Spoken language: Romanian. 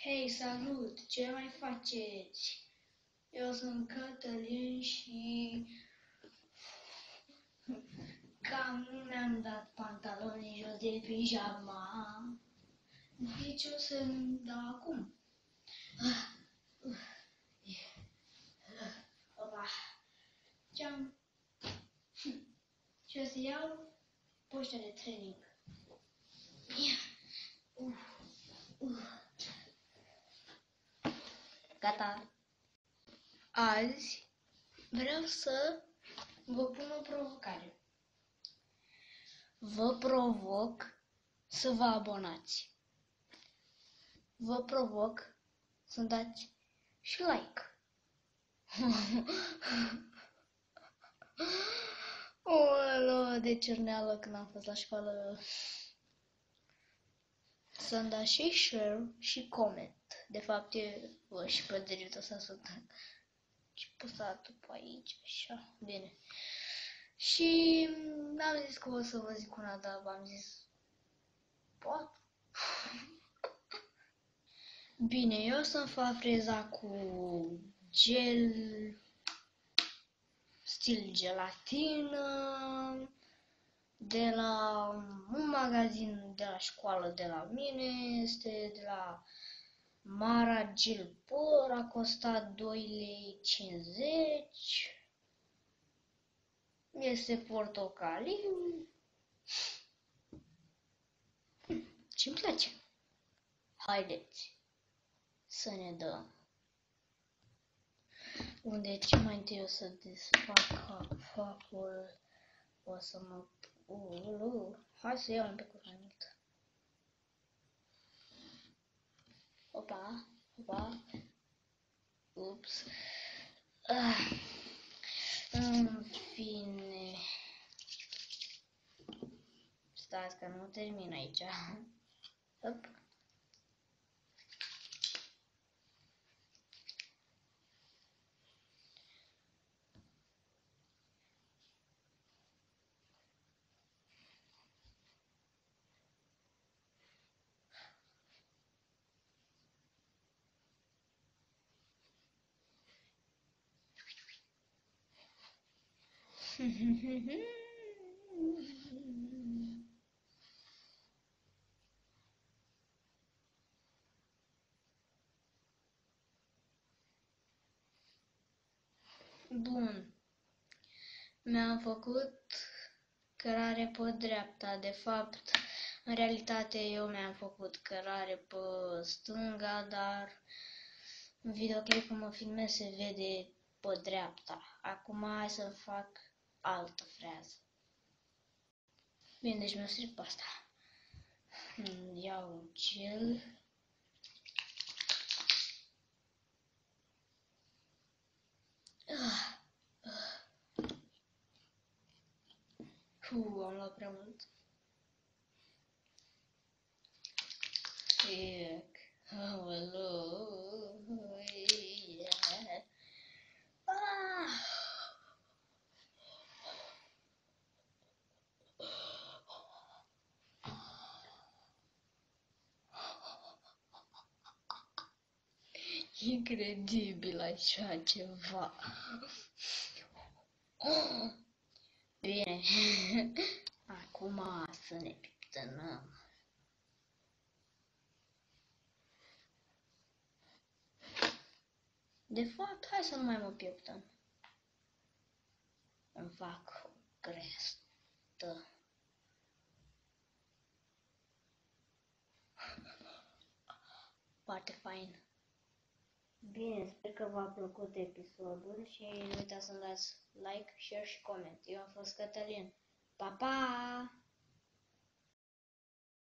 Hei, salut! Ce mai faceți? Eu sunt Cătălin și cam nu mi-am dat pantalonii jos de pijama. Deci o să-mi dau acum. Opa! Ce-am? Și o să iau poșta de training. Gata! Azi vreau să vă pun o provocare. Vă provoc să vă abonați. Vă provoc să dați și like. O, de cerneală când am fost la școală. Să-mi dați și share și comment. De fapt, eu și pe degetul ăsta sunt și păsat după aici, așa, bine. Și n-am zis că o să vă zic una, dar v-am zis 4. Bine, eu o să-mi fac freza cu gel, stil gelatină, de la un magazin de la școală de la mine, este de la Mara Gel Pur, a costat 2,50 lei. Este portocaliu. Ce-mi place. Haideți să ne dăm. Unde ce mai întâi o să desfac capul. O să mă... Hai să iau un pic mai mult. Opa, opa. Ups. În fine. Stați că nu termin aici. Hop. Bun. Mi-am făcut cărare pe dreapta. De fapt, în realitate eu mi-am făcut cărare pe stânga, dar în videoclipul mă filmez se vede pe dreapta. Acum hai să fac altă frează. Bine, deci mi-o stric pe asta. Iau gel. Am luat prea mult. Ec. Incredibil așa ceva. Bine. Acum să ne piptănăm. De fapt, hai să nu mai mă pieptăm. Îmi fac o crestă. Foarte fain. Bine, sper că v-a plăcut episodul și nu uitați să-mi dați like, share și coment. Eu am fost Cătălin. Pa, pa!